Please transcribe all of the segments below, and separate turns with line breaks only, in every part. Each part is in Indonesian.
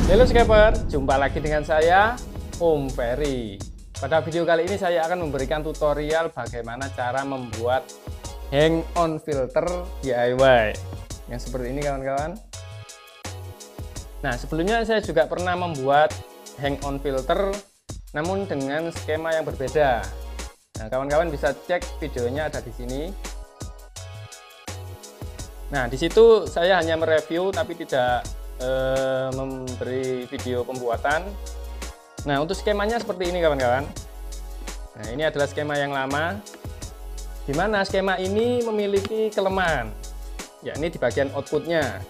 Halo Skipper, jumpa lagi dengan saya Om Ferry. Pada video kali ini saya akan memberikan tutorial bagaimana cara membuat hang on filter DIY yang seperti ini kawan-kawan. Nah, sebelumnya saya juga pernah membuat hang on filter namun dengan skema yang berbeda. Nah, kawan-kawan bisa cek videonya ada di sini. Nah, di situ saya hanya mereview tapi tidak memberi video pembuatan. Nah, untuk skemanya seperti ini kawan-kawan. Nah, ini adalah skema yang lama, di mana skema ini memiliki kelemahan, yakni di bagian outputnya.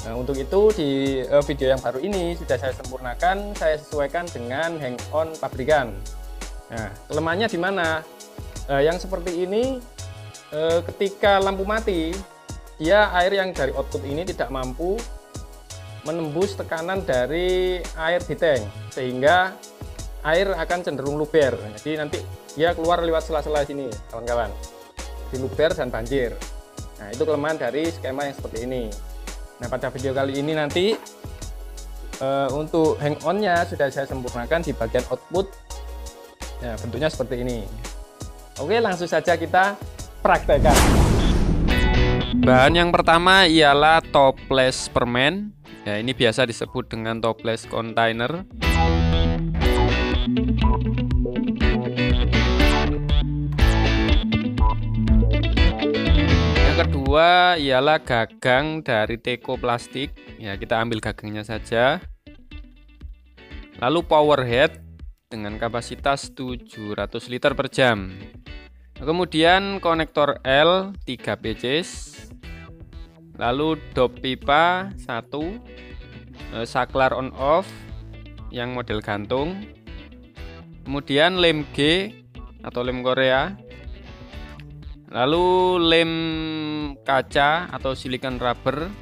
Nah, untuk itu di video yang baru ini sudah saya sempurnakan, saya sesuaikan dengan hang on pabrikan. Nah, kelemahannya di mana? Yang seperti ini, ketika lampu mati, dia air yang dari output ini tidak mampu menembus tekanan dari air di tank, sehingga air akan cenderung luber. Jadi nanti dia keluar lewat sela-sela sini kawan-kawan, di luber dan banjir. Nah, itu kelemahan dari skema yang seperti ini. Nah, pada video kali ini nanti untuk hang on-nya sudah saya sempurnakan di bagian output. Ya, bentuknya seperti ini. Oke, langsung saja kita praktekkan.
Bahan yang pertama ialah toples permen. Ya, ini biasa disebut dengan toples kontainer. Yang kedua ialah gagang dari teko plastik. Ya, kita ambil gagangnya saja. Lalu power head dengan kapasitas 700 liter per jam. Kemudian konektor L 3 pieces. Lalu dop pipa 1, saklar on off yang model gantung, kemudian lem G atau lem Korea, lalu lem kaca atau silikon rubber,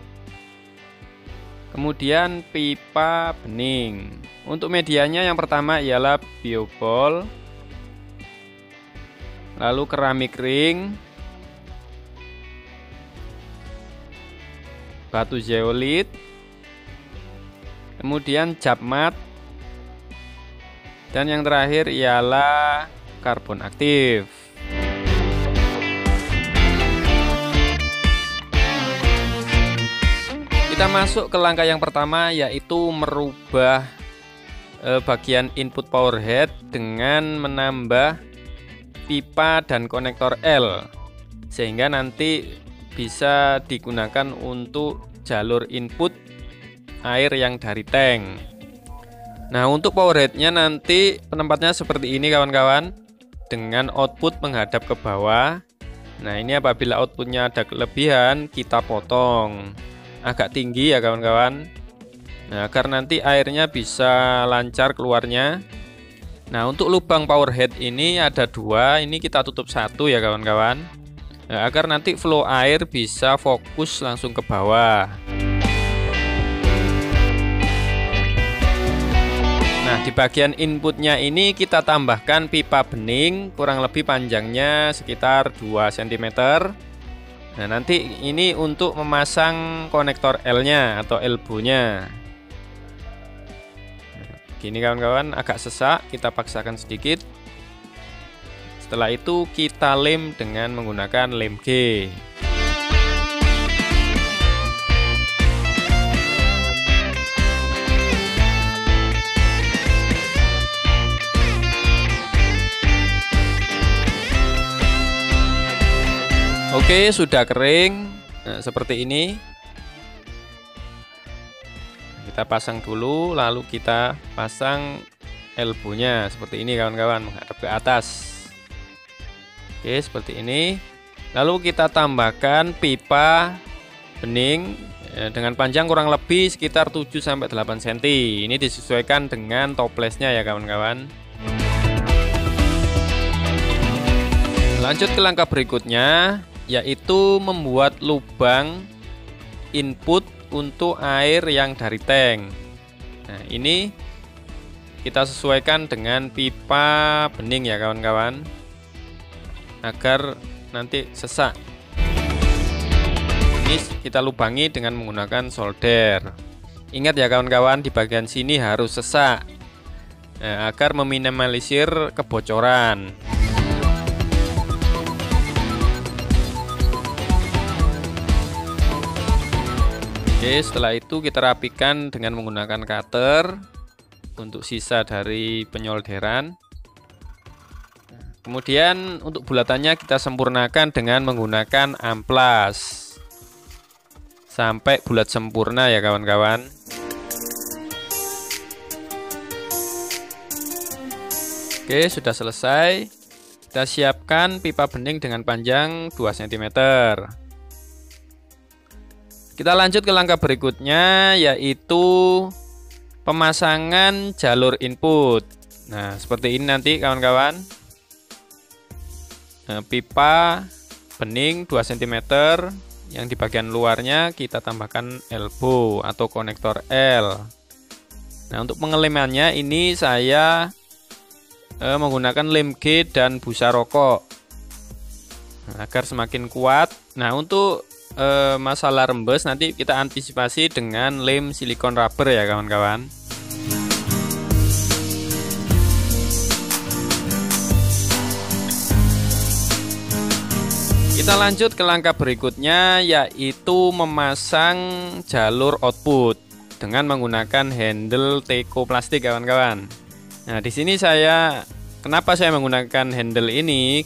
kemudian pipa bening. Untuk medianya yang pertama ialah biobol, lalu keramik ring, batu zeolit, kemudian cap mat, dan yang terakhir ialah karbon aktif. Kita masuk ke langkah yang pertama, yaitu merubah bagian input power head dengan menambah pipa dan konektor L, sehingga nanti bisa digunakan untuk jalur input air yang dari tank. Nah, untuk power headnya nanti penempatnya seperti ini kawan-kawan, dengan output menghadap ke bawah. Nah, ini apabila outputnya ada kelebihan, kita potong agak tinggi ya kawan-kawan. Nah, agar nanti airnya bisa lancar keluarnya. Nah, untuk lubang power head ini ada dua, ini kita tutup satu ya kawan-kawan. Nah, agar nanti flow air bisa fokus langsung ke bawah. Nah, di bagian inputnya ini kita tambahkan pipa bening, kurang lebih panjangnya sekitar 2 cm. Nah, nanti ini untuk memasang konektor L-nya atau elbow-nya. Nah, gini kawan-kawan, agak sesak, kita paksakan sedikit. Setelah itu kita lem dengan menggunakan lem G. Oke, sudah kering. Nah, seperti ini. Kita pasang dulu, lalu kita pasang elbow-nya seperti ini kawan-kawan, menghadap ke atas. Oke, seperti ini. Lalu kita tambahkan pipa bening dengan panjang kurang lebih sekitar 7-8 cm. Ini disesuaikan dengan toplesnya ya kawan-kawan. Lanjut ke langkah berikutnya, yaitu membuat lubang input untuk air yang dari tank. Nah, ini kita sesuaikan dengan pipa bening ya kawan-kawan, agar nanti sesak. Ini kita lubangi dengan menggunakan solder. Ingat ya kawan-kawan, di bagian sini harus sesak agar meminimalisir kebocoran. Oke, setelah itu kita rapikan dengan menggunakan cutter untuk sisa dari penyolderan. Kemudian untuk bulatannya kita sempurnakan dengan menggunakan amplas sampai bulat sempurna ya kawan-kawan. Oke, sudah selesai. Kita siapkan pipa bening dengan panjang 2 cm. Kita lanjut ke langkah berikutnya, yaitu pemasangan jalur input. Nah, seperti ini nanti kawan-kawan. Pipa bening 2 cm yang di bagian luarnya kita tambahkan elbow atau konektor L. Nah, untuk pengelemannya ini saya menggunakan lem G dan busa rokok agar semakin kuat. Nah, untuk masalah rembes nanti kita antisipasi dengan lem silikon rubber ya kawan-kawan. Kita lanjut ke langkah berikutnya, yaitu memasang jalur output dengan menggunakan handle teko plastik kawan-kawan. Nah, di sini kenapa saya menggunakan handle ini?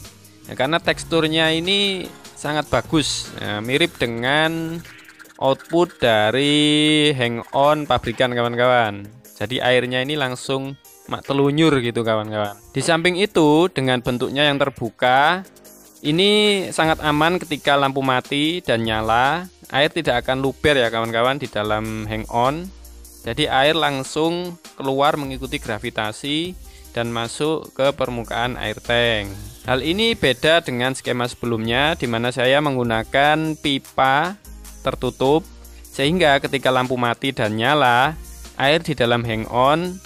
Ya, karena teksturnya ini sangat bagus, mirip dengan output dari hang on pabrikan kawan-kawan. Jadi airnya ini langsung telunyur gitu kawan-kawan. Di samping itu, dengan bentuknya yang terbuka, ini sangat aman ketika lampu mati dan nyala. Air tidak akan luber ya kawan-kawan di dalam hang on. Jadi air langsung keluar mengikuti gravitasi dan masuk ke permukaan air tank. Hal ini beda dengan skema sebelumnya, di mana saya menggunakan pipa tertutup, sehingga ketika lampu mati dan nyala, air di dalam hang on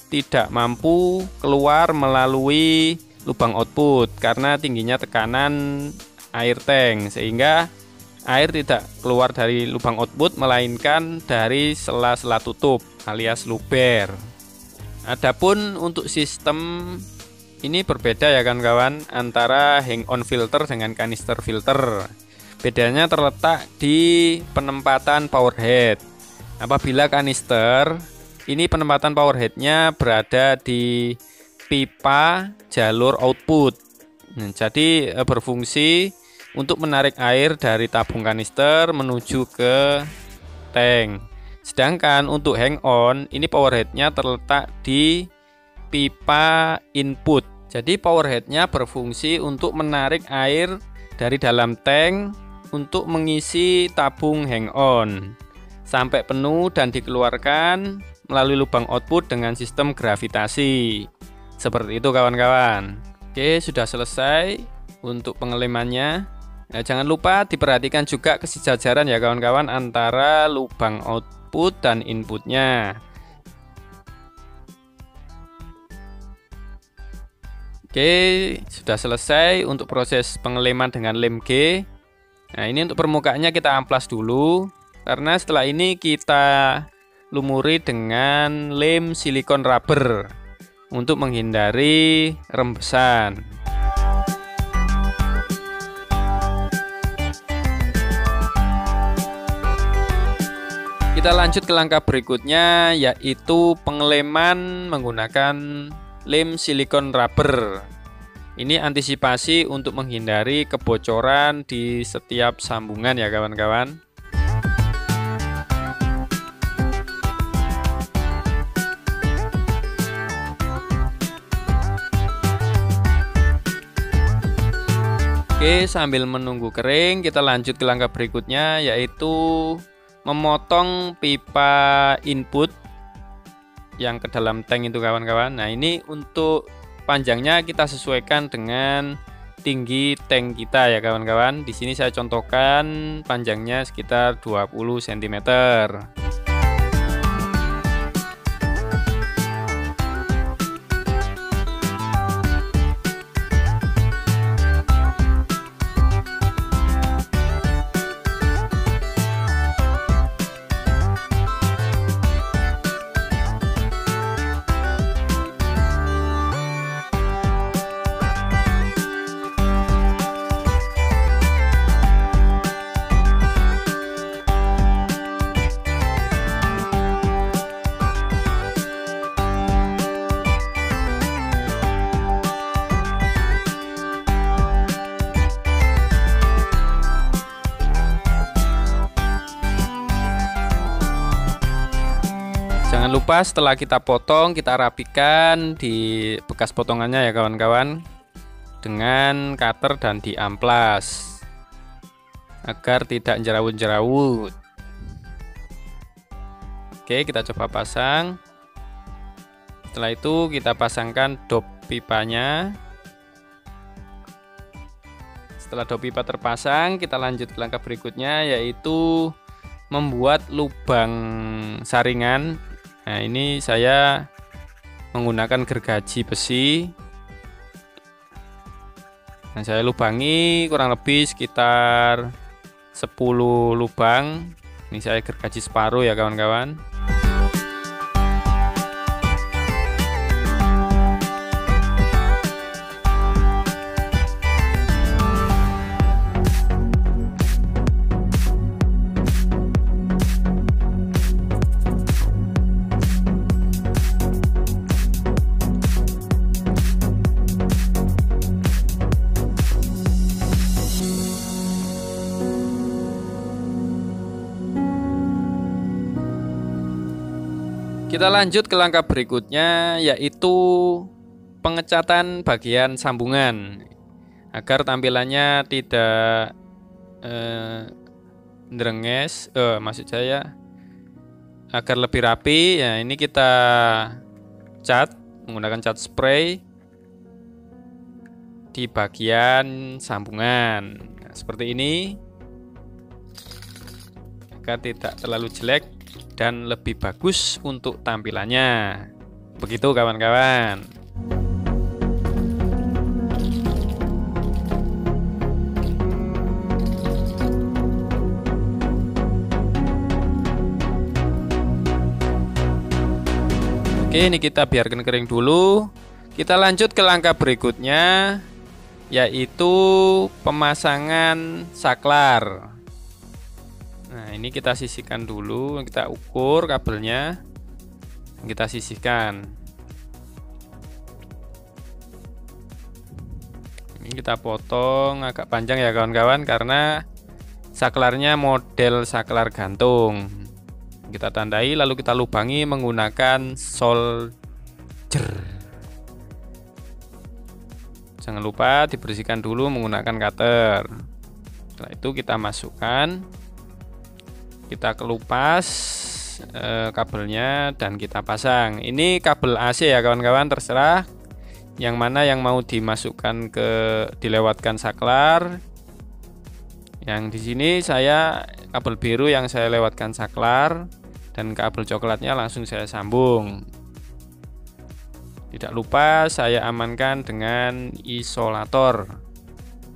tidak mampu keluar melalui lubang output karena tingginya tekanan air tank, sehingga air tidak keluar dari lubang output melainkan dari sela-sela tutup alias luber. Adapun untuk sistem ini berbeda ya kawan-kawan antara hang on filter dengan kanister filter. Bedanya terletak di penempatan power head. Apabila kanister, ini penempatan power headnya berada di pipa jalur output. Jadi berfungsi untuk menarik air dari tabung kanister menuju ke tank. Sedangkan untuk hang on, ini power headnya terletak di pipa input. Jadi power headnya berfungsi untuk menarik air dari dalam tank untuk mengisi tabung hang on sampai penuh dan dikeluarkan melalui lubang output dengan sistem gravitasi. Seperti itu kawan-kawan. Oke, sudah selesai untuk pengelemannya. Nah, jangan lupa diperhatikan juga kesejajaran ya kawan-kawan antara lubang output dan inputnya. Oke, sudah selesai untuk proses pengeleman dengan lem G. Nah, ini untuk permukaannya kita amplas dulu, karena setelah ini kita lumuri dengan lem silikon rubber untuk menghindari rembesan. Kita lanjut ke langkah berikutnya, yaitu pengeleman menggunakan lem silikon rubber. Ini antisipasi untuk menghindari kebocoran di setiap sambungan ya kawan-kawan. Oke, sambil menunggu kering, kita lanjut ke langkah berikutnya, yaitu memotong pipa input yang ke dalam tank itu kawan-kawan. Nah, ini untuk panjangnya kita sesuaikan dengan tinggi tank kita ya kawan-kawan. Di sini saya contohkan panjangnya sekitar 20 cm. Jangan lupa setelah kita potong, kita rapikan di bekas potongannya ya kawan-kawan, dengan cutter dan diamplas agar tidak jerawut-jerawut. Oke, kita coba pasang. Setelah itu kita pasangkan dop pipanya. Setelah dop pipa terpasang, kita lanjut ke langkah berikutnya, yaitu membuat lubang saringan. Nah, ini saya menggunakan gergaji besi. Nah, saya lubangi kurang lebih sekitar 10 lubang. Ini saya gergaji separuh ya kawan-kawan. Kita lanjut ke langkah berikutnya, yaitu pengecatan bagian sambungan agar tampilannya tidak drenges, maksud saya agar lebih rapi. Ya, ini kita cat menggunakan cat spray di bagian sambungan. Nah, seperti ini agar tidak terlalu jelek dan lebih bagus untuk tampilannya. Begitu kawan-kawan. Oke, ini kita biarkan kering dulu. Kita lanjut ke langkah berikutnya, yaitu pemasangan saklar. Nah, ini kita sisihkan dulu, kita ukur kabelnya, kita sisihkan. Ini kita potong agak panjang ya kawan-kawan, karena saklarnya model saklar gantung. Kita tandai lalu kita lubangi menggunakan solder. Jangan lupa dibersihkan dulu menggunakan cutter. Setelah itu kita masukkan, kita kelupas kabelnya dan kita pasang. Ini kabel AC ya kawan-kawan, terserah yang mana yang mau dimasukkan dilewatkan saklar. Yang di sini saya kabel biru yang saya lewatkan saklar, dan kabel coklatnya langsung saya sambung. Tidak lupa saya amankan dengan isolator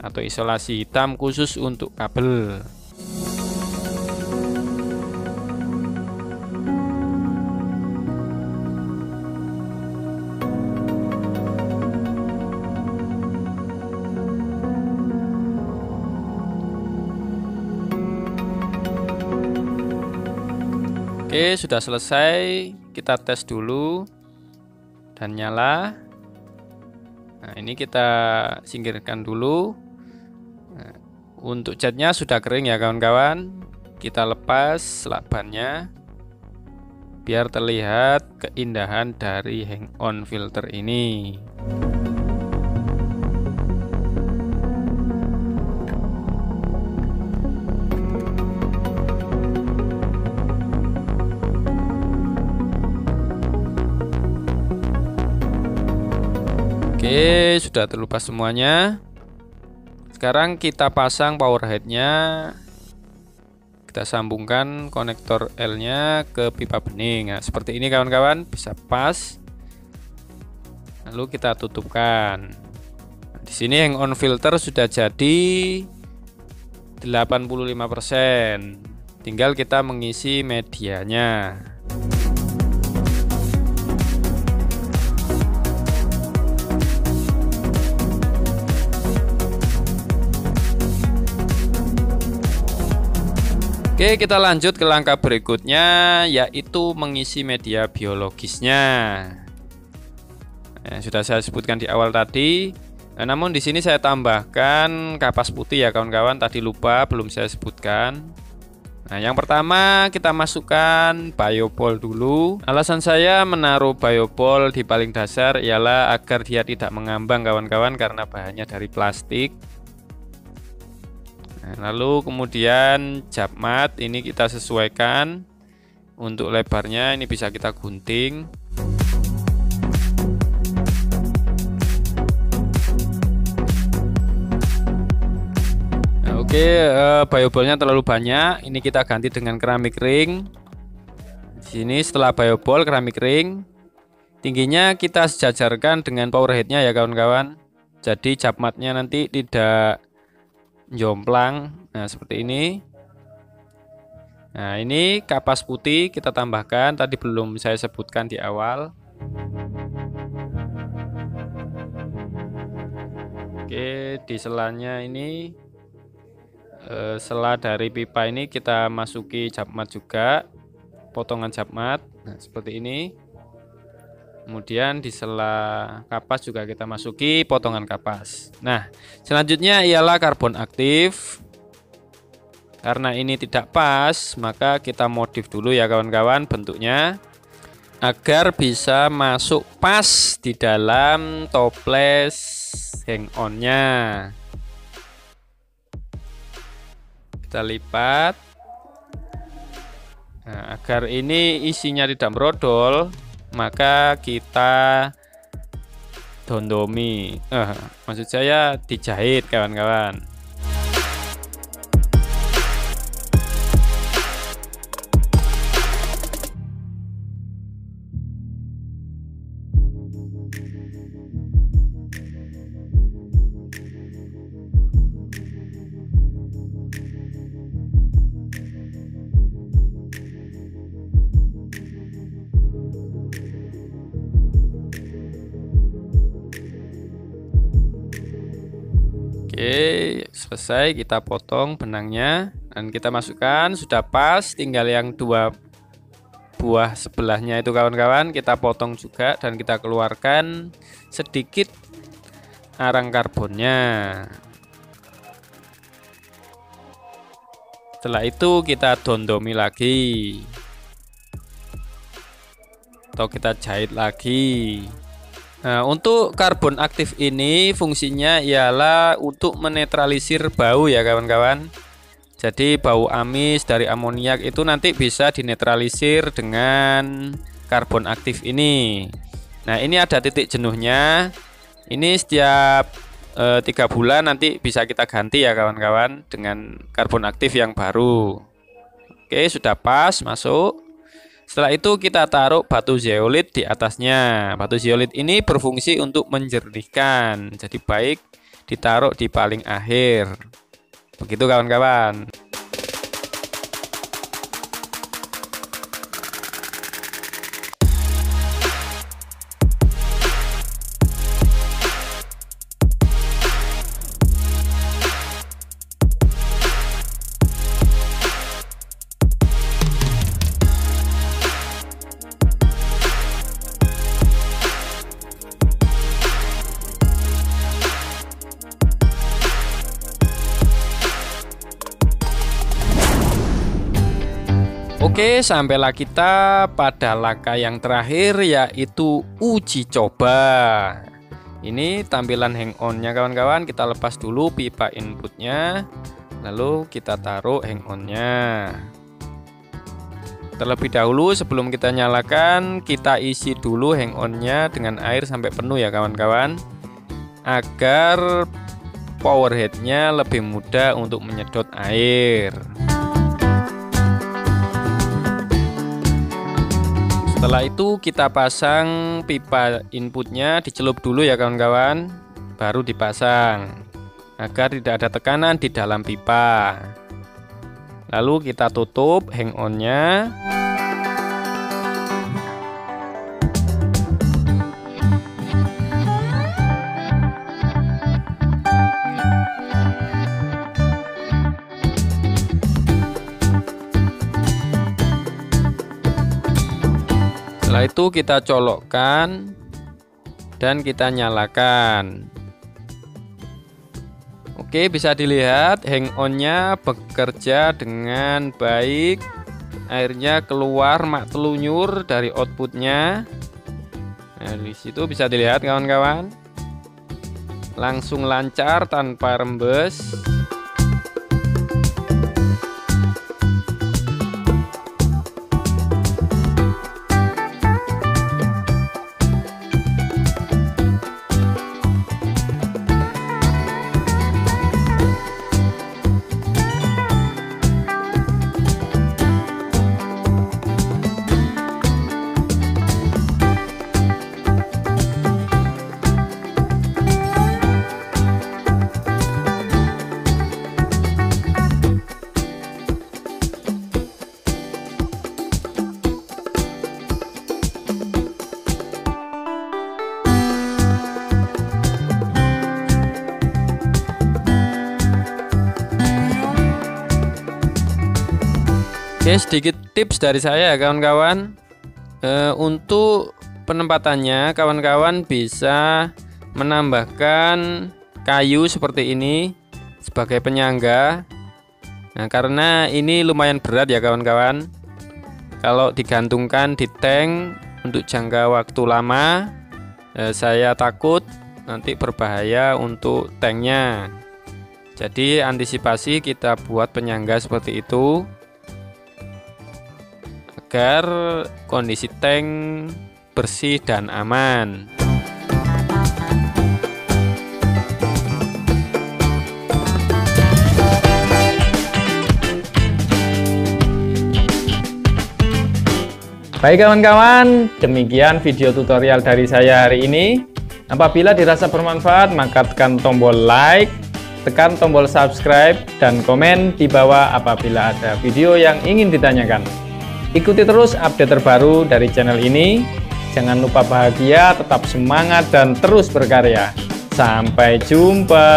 atau isolasi hitam khusus untuk kabel. Oke, sudah selesai. Kita tes dulu dan nyala. Nah, ini kita singkirkan dulu. Nah, untuk catnya sudah kering ya kawan-kawan. Kita lepas lakbannya biar terlihat keindahan dari hang on filter ini. Oke, sudah terlepas semuanya. Sekarang kita pasang power headnya. Kita sambungkan konektor L-nya ke pipa bening. Nah, seperti ini kawan-kawan, bisa pas. Lalu kita tutupkan. Nah, di sini hang on filter sudah jadi 85%. Tinggal kita mengisi medianya. Oke, kita lanjut ke langkah berikutnya, yaitu mengisi media biologisnya. Nah, sudah saya sebutkan di awal tadi. Namun di sini saya tambahkan kapas putih ya kawan-kawan. Tadi lupa belum saya sebutkan. Nah, yang pertama kita masukkan bioball dulu. Alasan saya menaruh bioball di paling dasar ialah agar dia tidak mengambang kawan-kawan, karena bahannya dari plastik. Nah, lalu kemudian jab mat ini kita sesuaikan. Untuk lebarnya ini bisa kita gunting. Oke, bioballnya terlalu banyak. Ini kita ganti dengan keramik ring. Di sini setelah bioball keramik ring, tingginya kita sejajarkan dengan power headnya ya kawan-kawan. Jadi jab matnya nanti tidak jomplang. Nah, seperti ini. Nah, ini kapas putih kita tambahkan. Tadi belum saya sebutkan di awal. Oke, di selanya ini, sela dari pipa ini kita masuki jab mat juga, potongan jab mat. Nah, seperti ini. Kemudian di sela kapas juga kita masuki potongan kapas. Nah, selanjutnya ialah karbon aktif. Karena ini tidak pas, maka kita modif dulu ya kawan-kawan bentuknya, agar bisa masuk pas di dalam toples hang on-nya. Kita lipat. Nah, agar ini isinya tidak brodol, maka kita dondomi. Maksud saya dijahit kawan-kawan. Oke, selesai, kita potong benangnya dan kita masukkan, sudah pas, tinggal yang dua buah sebelahnya itu kawan-kawan kita potong juga dan kita keluarkan sedikit arang karbonnya. Setelah itu kita dondomi lagi atau kita jahit lagi. Nah, untuk karbon aktif ini fungsinya ialah untuk menetralisir bau ya kawan-kawan. Jadi bau amis dari amoniak itu nanti bisa dinetralisir dengan karbon aktif ini. Nah, ini ada titik jenuhnya. Ini setiap 3 bulan nanti bisa kita ganti ya kawan-kawan dengan karbon aktif yang baru. Oke, sudah pas masuk. Setelah itu kita taruh batu zeolit di atasnya. Batu zeolit ini berfungsi untuk menjernihkan. Jadi baik ditaruh di paling akhir. Begitu kawan-kawan. Oke, sampailah kita pada langkah yang terakhir, yaitu uji coba. Ini tampilan hang on-nya kawan-kawan. Kita lepas dulu pipa inputnya, lalu kita taruh hang on-nya. Terlebih dahulu sebelum kita nyalakan, kita isi dulu hang on-nya dengan air sampai penuh ya kawan-kawan, agar power head-nya lebih mudah untuk menyedot air. Setelah itu kita pasang pipa inputnya, dicelup dulu ya kawan-kawan, baru dipasang agar tidak ada tekanan di dalam pipa. Lalu kita tutup hang on-nya. Setelah itu kita colokkan dan kita nyalakan. Oke, bisa dilihat hang on-nya bekerja dengan baik. Airnya keluar mak telunyur dari outputnya. Nah, di situ bisa dilihat kawan-kawan. Langsung lancar tanpa rembes. Oke, sedikit tips dari saya ya kawan-kawan. Untuk penempatannya kawan-kawan bisa menambahkan kayu seperti ini sebagai penyangga. Nah, karena ini lumayan berat ya kawan-kawan. Kalau digantungkan di tank untuk jangka waktu lama, saya takut nanti berbahaya untuk tanknya. Jadi antisipasi kita buat penyangga seperti itu agar kondisi tank bersih dan aman.
Baik kawan-kawan, demikian video tutorial dari saya hari ini. Apabila dirasa bermanfaat, maka tekan tombol like, tekan tombol subscribe, dan komen di bawah apabila ada video yang ingin ditanyakan. Ikuti terus update terbaru dari channel ini. Jangan lupa bahagia, tetap semangat, dan terus berkarya. Sampai jumpa.